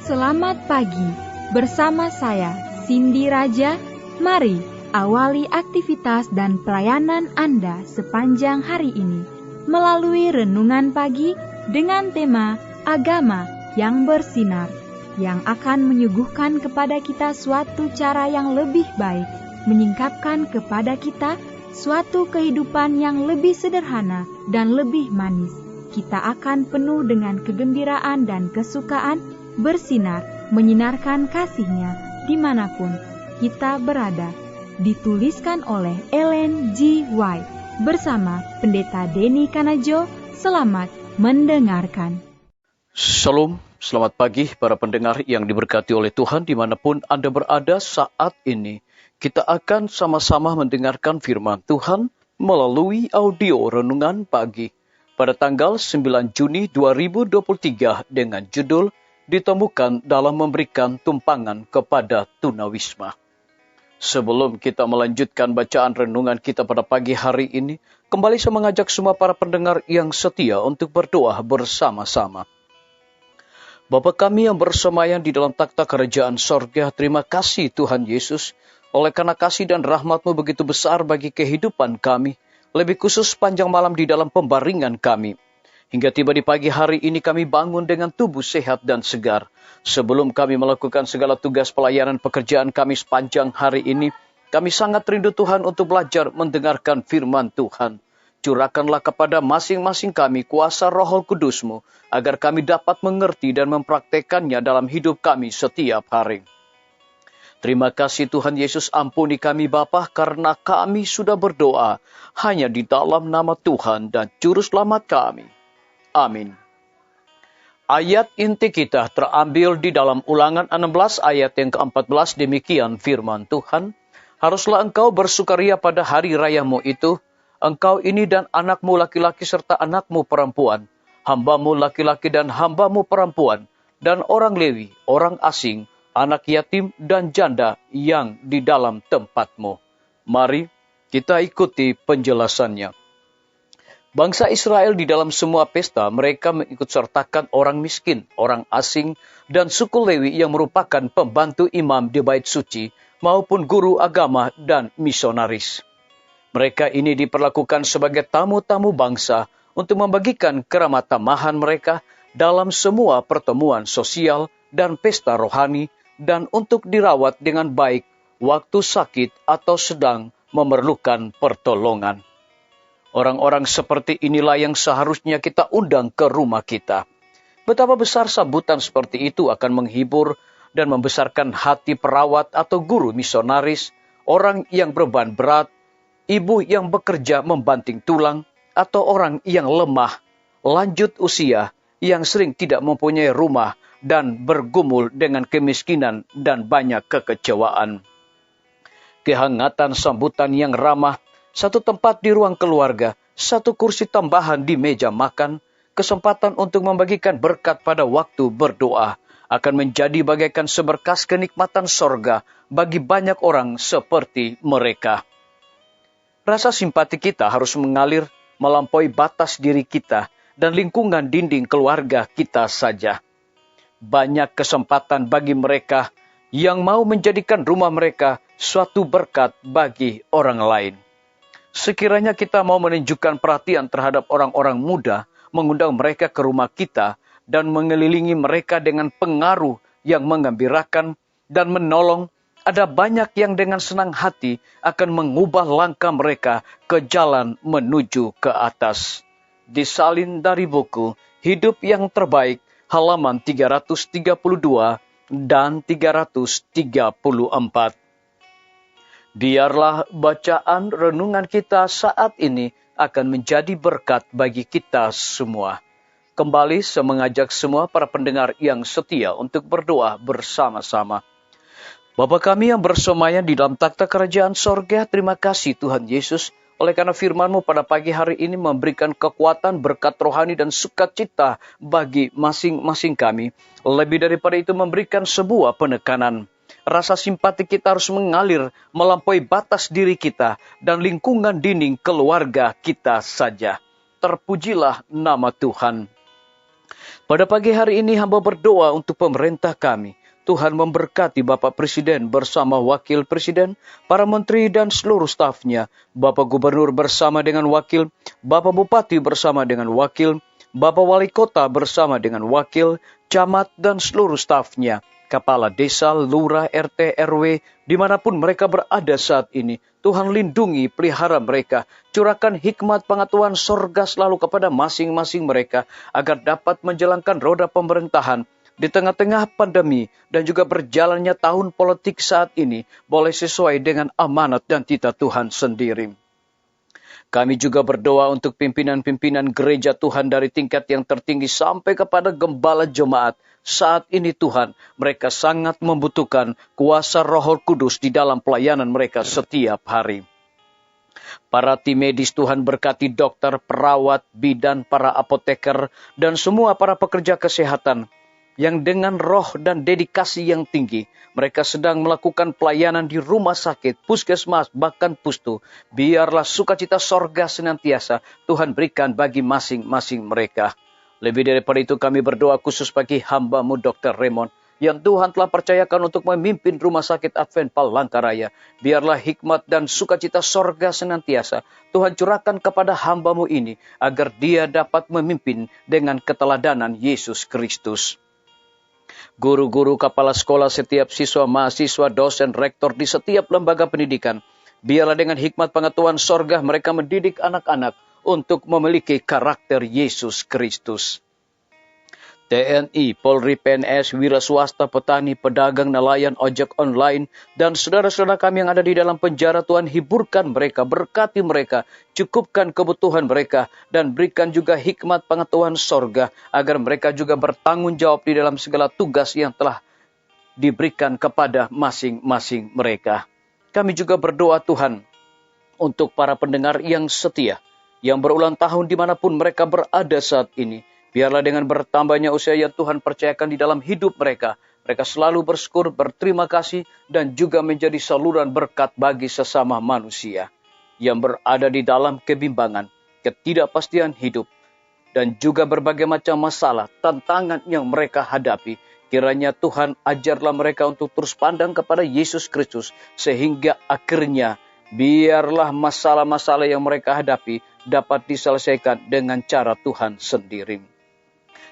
selamat pagi. Bersama saya, Cindy Raja. Mari awali aktivitas dan pelayanan Anda sepanjang hari ini melalui renungan pagi dengan tema Agama yang Bersinar, yang akan menyuguhkan kepada kita suatu cara yang lebih baik, menyingkapkan kepada kita suatu kehidupan yang lebih sederhana dan lebih manis. Kita akan penuh dengan kegembiraan dan kesukaan, bersinar, menyinarkan kasih-Nya dimanapun kita berada. Dituliskan oleh Ellen G. White bersama Pendeta Denny Kanajo. Selamat mendengarkan. Shalom, selamat pagi para pendengar yang diberkati oleh Tuhan dimanapun Anda berada saat ini. Kita akan sama-sama mendengarkan firman Tuhan melalui audio renungan pagi pada tanggal 9 Juni 2023 dengan judul Ditemukan dalam memberikan tumpangan kepada tunawisma. Sebelum kita melanjutkan bacaan renungan kita pada pagi hari ini, kembali saya mengajak semua para pendengar yang setia untuk berdoa bersama-sama. Bapa kami yang bersemayam di dalam takhta kerajaan sorga, terima kasih Tuhan Yesus, oleh karena kasih dan rahmat-Mu begitu besar bagi kehidupan kami, lebih khusus panjang malam di dalam pembaringan kami. Hingga tiba di pagi hari ini kami bangun dengan tubuh sehat dan segar. Sebelum kami melakukan segala tugas pelayanan pekerjaan kami sepanjang hari ini, kami sangat rindu Tuhan untuk belajar mendengarkan firman Tuhan. Curahkanlah kepada masing-masing kami kuasa Roh Kudus-Mu, agar kami dapat mengerti dan mempraktekannya dalam hidup kami setiap hari. Terima kasih Tuhan Yesus, ampuni kami Bapa, karena kami sudah berdoa hanya di dalam nama Tuhan dan Juru Selamat kami. Amin. Ayat inti kita terambil di dalam Ulangan 16 ayat yang ke-14, demikian firman Tuhan. Haruslah engkau bersukaria pada hari rayamu itu, engkau ini dan anakmu laki-laki serta anakmu perempuan, hambamu laki-laki dan hambamu perempuan, dan orang Lewi, orang asing, anak yatim dan janda yang di dalam tempatmu. Mari kita ikuti penjelasannya. Bangsa Israel di dalam semua pesta, mereka mengikut sertakan orang miskin, orang asing, dan suku Lewi yang merupakan pembantu imam di bait suci, maupun guru agama dan misionaris. Mereka ini diperlakukan sebagai tamu-tamu bangsa untuk membagikan keramat tamahan mereka dalam semua pertemuan sosial dan pesta rohani, dan untuk dirawat dengan baik waktu sakit atau sedang memerlukan pertolongan. Orang-orang seperti inilah yang seharusnya kita undang ke rumah kita. Betapa besar sambutan seperti itu akan menghibur dan membesarkan hati perawat atau guru misionaris, orang yang beban berat, ibu yang bekerja membanting tulang, atau orang yang lemah, lanjut usia, yang sering tidak mempunyai rumah dan bergumul dengan kemiskinan dan banyak kekecewaan. Kehangatan sambutan yang ramah, satu tempat di ruang keluarga, satu kursi tambahan di meja makan, kesempatan untuk membagikan berkat pada waktu berdoa, akan menjadi bagaikan seberkas kenikmatan sorga bagi banyak orang seperti mereka. Rasa simpati kita harus mengalir melampaui batas diri kita dan lingkungan dinding keluarga kita saja. Banyak kesempatan bagi mereka yang mau menjadikan rumah mereka suatu berkat bagi orang lain. Sekiranya kita mau menunjukkan perhatian terhadap orang-orang muda, mengundang mereka ke rumah kita, dan mengelilingi mereka dengan pengaruh yang menggembirakan dan menolong, ada banyak yang dengan senang hati akan mengubah langkah mereka ke jalan menuju ke atas. Disalin dari buku Hidup yang Terbaik, halaman 332 dan 334. Biarlah bacaan renungan kita saat ini akan menjadi berkat bagi kita semua. Kembali saya mengajak semua para pendengar yang setia untuk berdoa bersama-sama. Bapa kami yang bersemayam di dalam takhta kerajaan sorga, terima kasih Tuhan Yesus, oleh karena firman-Mu pada pagi hari ini memberikan kekuatan, berkat rohani dan sukacita bagi masing-masing kami. Lebih daripada itu memberikan sebuah penekanan. Rasa simpati kita harus mengalir melampaui batas diri kita dan lingkungan dinding keluarga kita saja. Terpujilah nama Tuhan. Pada pagi hari ini hamba berdoa untuk pemerintah kami. Tuhan memberkati Bapak Presiden bersama Wakil Presiden, para menteri dan seluruh stafnya, Bapak Gubernur bersama dengan wakil, Bapak Bupati bersama dengan wakil, Bapak Wali Kota bersama dengan wakil, camat dan seluruh stafnya, kepala desa, lurah, RT, RW, dimanapun mereka berada saat ini. Tuhan lindungi, pelihara mereka, curahkan hikmat pengetahuan sorga selalu kepada masing-masing mereka, agar dapat menjalankan roda pemerintahan di tengah-tengah pandemi dan juga berjalannya tahun politik saat ini boleh sesuai dengan amanat dan titah Tuhan sendiri. Kami juga berdoa untuk pimpinan-pimpinan gereja Tuhan dari tingkat yang tertinggi sampai kepada gembala jemaat. Saat ini Tuhan, mereka sangat membutuhkan kuasa Roh Kudus di dalam pelayanan mereka setiap hari. Para tim medis Tuhan berkati dokter, perawat, bidan, para apoteker, dan semua para pekerja kesehatan yang dengan roh dan dedikasi yang tinggi, mereka sedang melakukan pelayanan di rumah sakit, puskesmas, bahkan pustu. Biarlah sukacita sorga senantiasa Tuhan berikan bagi masing-masing mereka. Lebih daripada itu kami berdoa khusus bagi hamba-Mu Dr. Raymond, yang Tuhan telah percayakan untuk memimpin rumah sakit Advent Palangkaraya. Biarlah hikmat dan sukacita sorga senantiasa Tuhan curahkan kepada hamba-Mu ini, agar dia dapat memimpin dengan keteladanan Yesus Kristus. Guru-guru, kepala sekolah, setiap siswa, mahasiswa, dosen, rektor di setiap lembaga pendidikan, biarlah dengan hikmat pengetahuan sorga mereka mendidik anak-anak untuk memiliki karakter Yesus Kristus. TNI, Polri, PNS, wira swasta, petani, pedagang, nelayan, ojek online, dan saudara-saudara kami yang ada di dalam penjara, Tuhan hiburkan mereka, berkati mereka, cukupkan kebutuhan mereka, dan berikan juga hikmat pengetahuan sorga, agar mereka juga bertanggung jawab di dalam segala tugas yang telah diberikan kepada masing-masing mereka. Kami juga berdoa Tuhan, untuk para pendengar yang setia, yang berulang tahun dimanapun mereka berada saat ini. Biarlah dengan bertambahnya usia yang Tuhan percayakan di dalam hidup mereka, mereka selalu bersyukur, berterima kasih, dan juga menjadi saluran berkat bagi sesama manusia yang berada di dalam kebimbangan, ketidakpastian hidup, dan juga berbagai macam masalah, tantangan yang mereka hadapi. Kiranya Tuhan ajarlah mereka untuk terus pandang kepada Yesus Kristus, sehingga akhirnya biarlah masalah-masalah yang mereka hadapi dapat diselesaikan dengan cara Tuhan sendiri.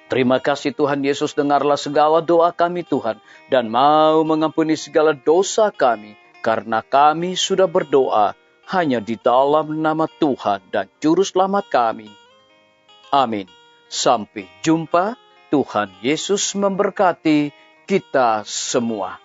Terima kasih Tuhan Yesus, dengarlah segala doa kami Tuhan, dan mau mengampuni segala dosa kami, karena kami sudah berdoa hanya di dalam nama Tuhan dan Juru Selamat kami. Amin. Sampai jumpa. Tuhan Yesus memberkati kita semua.